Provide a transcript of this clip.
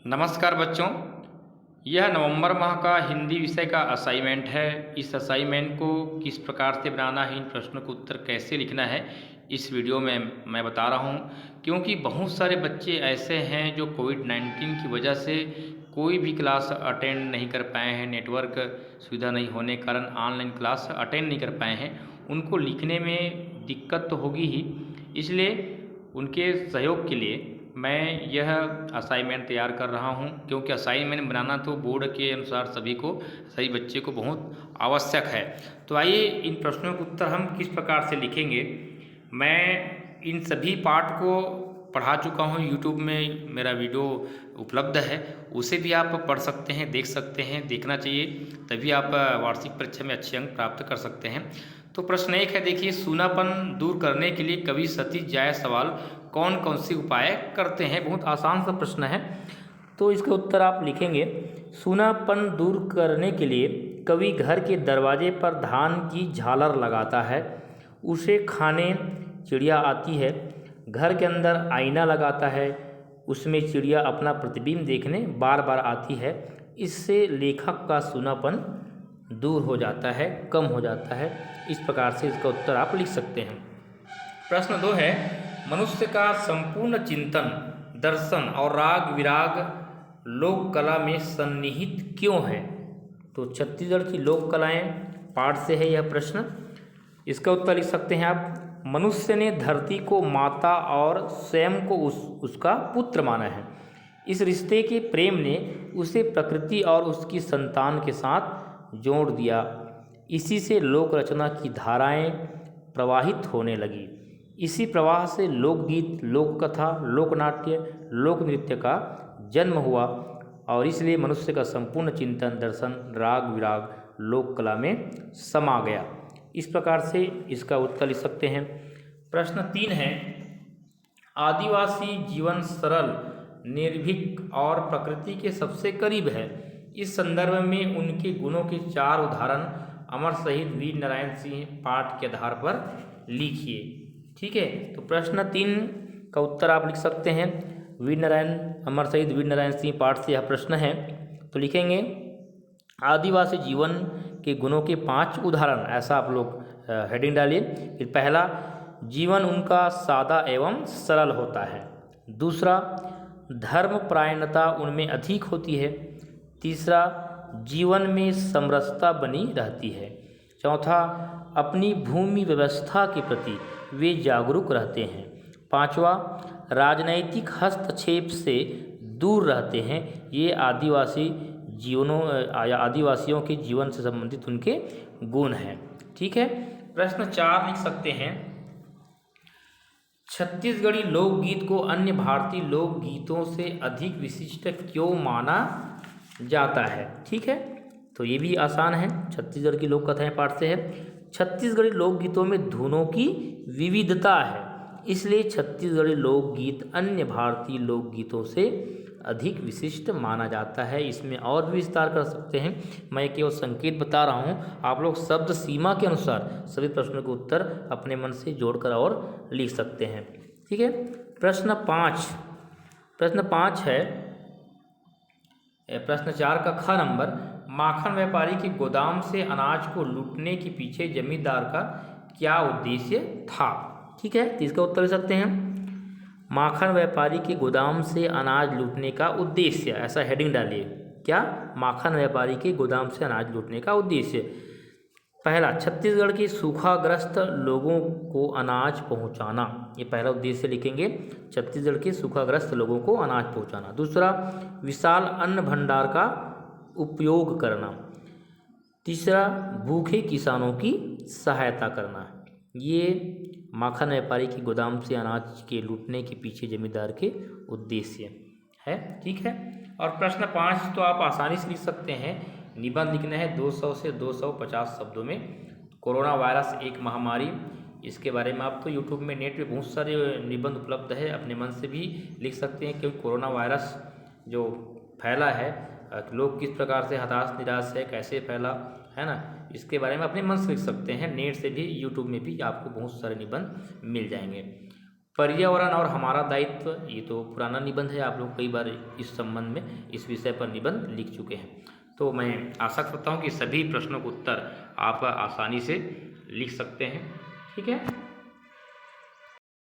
नमस्कार बच्चों, यह नवंबर माह का हिंदी विषय का असाइनमेंट है। इस असाइनमेंट को किस प्रकार से बनाना है, इन प्रश्नों का उत्तर कैसे लिखना है, इस वीडियो में मैं बता रहा हूं। क्योंकि बहुत सारे बच्चे ऐसे हैं जो कोविड-19 की वजह से कोई भी क्लास अटेंड नहीं कर पाए हैं, नेटवर्क सुविधा नहीं होने के कारण ऑनलाइन क्लास अटेंड नहीं कर पाए हैं। उनको लिखने में दिक्कत तो होगी ही, इसलिए उनके सहयोग के लिए मैं यह असाइनमेंट तैयार कर रहा हूं। क्योंकि असाइनमेंट बनाना तो बोर्ड के अनुसार सभी बच्चे को बहुत आवश्यक है। तो आइए इन प्रश्नों के उत्तर हम किस प्रकार से लिखेंगे। मैं इन सभी पाठ को पढ़ा चुका हूं, यूट्यूब में मेरा वीडियो उपलब्ध है, उसे भी आप पढ़ सकते हैं, देख सकते हैं, देखना चाहिए, तभी आप वार्षिक परीक्षा में अच्छे अंक प्राप्त कर सकते हैं। तो प्रश्न 1 है, देखिए, सूनापन दूर करने के लिए कवि सतीश जायसवाल कौन कौन से उपाय करते हैं। बहुत आसान सा प्रश्न है, तो इसका उत्तर आप लिखेंगे। सूनापन दूर करने के लिए कवि घर के दरवाजे पर धान की झालर लगाता है, उसे खाने चिड़िया आती है। घर के अंदर आईना लगाता है, उसमें चिड़िया अपना प्रतिबिंब देखने बार बार आती है। इससे लेखक का सूनापन दूर हो जाता है, कम हो जाता है। इस प्रकार से इसका उत्तर आप लिख सकते हैं। प्रश्न 2 है, मनुष्य का संपूर्ण चिंतन, दर्शन और राग विराग लोक कला में सन्निहित क्यों है। तो छत्तीसगढ़ की लोक कलाएं पाठ से है यह प्रश्न। इसका उत्तर लिख सकते हैं आप। मनुष्य ने धरती को माता और स्वयं को उसका पुत्र माना है। इस रिश्ते के प्रेम ने उसे प्रकृति और उसकी संतान के साथ जोड़ दिया। इसी से लोक रचना की धाराएं प्रवाहित होने लगी। इसी प्रवाह से लोकगीत, लोक कथा, लोकनाट्य, लोक नृत्य का जन्म हुआ और इसलिए मनुष्य का संपूर्ण चिंतन, दर्शन, राग विराग लोक कला में समा गया। इस प्रकार से इसका उत्तर लिख सकते हैं। प्रश्न 3 है, आदिवासी जीवन सरल, निर्भीक और प्रकृति के सबसे करीब है। इस संदर्भ में उनके गुणों के 4 उदाहरण अमर शहीद वीर नारायण सिंह पाठ के आधार पर लिखिए। ठीक है, तो प्रश्न 3 का उत्तर आप लिख सकते हैं। अमर शहीद वीर नारायण सिंह पाठ से यह प्रश्न है, तो लिखेंगे आदिवासी जीवन के गुणों के 5 उदाहरण, ऐसा आप लोग हेडिंग डालिए। फिर पहला, जीवन उनका सादा एवं सरल होता है। दूसरा, धर्मपरायणता उनमें अधिक होती है। तीसरा, जीवन में समरसता बनी रहती है। चौथा, अपनी भूमि व्यवस्था के प्रति वे जागरूक रहते हैं। पांचवा, राजनैतिक हस्तक्षेप से दूर रहते हैं। ये आदिवासियों के जीवन से संबंधित उनके गुण हैं। ठीक है, प्रश्न 4 लिख सकते हैं, छत्तीसगढ़ी लोकगीत को अन्य भारतीय लोकगीतों से अधिक विशिष्ट क्यों माना जाता है। ठीक है, तो ये भी आसान है, छत्तीसगढ़ की लोक कथाएं पाठ से है। छत्तीसगढ़ी लोकगीतों में धुनों की विविधता है, इसलिए छत्तीसगढ़ी लोकगीत अन्य भारतीय लोकगीतों से अधिक विशिष्ट माना जाता है। इसमें और भी विस्तार कर सकते हैं, मैं केवल संकेत बता रहा हूँ। आप लोग शब्द सीमा के अनुसार सभी प्रश्नों के उत्तर अपने मन से जोड़कर और लिख सकते हैं। ठीक है, प्रश्न 5 है, प्रश्न 4 का ख नंबर, माखन व्यापारी के गोदाम से अनाज को लूटने के पीछे जमींदार का क्या उद्देश्य था। ठीक है, तो इसका उत्तर लिख सकते हैं, माखन व्यापारी के गोदाम से अनाज लूटने का उद्देश्य, ऐसा हेडिंग डालिए। क्या, माखन व्यापारी के गोदाम से अनाज लूटने का उद्देश्य। पहला, छत्तीसगढ़ के सूखाग्रस्त लोगों को अनाज पहुंचाना, ये पहला उद्देश्य लिखेंगे, छत्तीसगढ़ के सूखाग्रस्त लोगों को अनाज पहुंचाना। दूसरा, विशाल अन्न भंडार का उपयोग करना। तीसरा, भूखे किसानों की सहायता करना। ये माखन व्यापारी के गोदाम से अनाज के लूटने के पीछे जमींदार के उद्देश्य है। ठीक है, और प्रश्न 5 तो आप आसानी से लिख सकते हैं। निबंध लिखना है 200 से 250 शब्दों में। कोरोना वायरस एक महामारी, इसके बारे में आप तो यूट्यूब में, नेट पे बहुत सारे निबंध उपलब्ध है, अपने मन से भी लिख सकते हैं। क्योंकि कोरोना वायरस जो फैला है, लोग किस प्रकार से हताश निराश है, कैसे फैला है ना, इसके बारे में अपने मन से लिख सकते हैं। नेट से भी, यूट्यूब में भी आपको बहुत सारे निबंध मिल जाएंगे। पर्यावरण और हमारा दायित्व, ये तो पुराना निबंध है, आप लोग कई बार इस संबंध में इस विषय पर निबंध लिख चुके हैं। तो मैं आशा करता हूँ कि सभी प्रश्नों के उत्तर आप आसानी से लिख सकते हैं। ठीक है।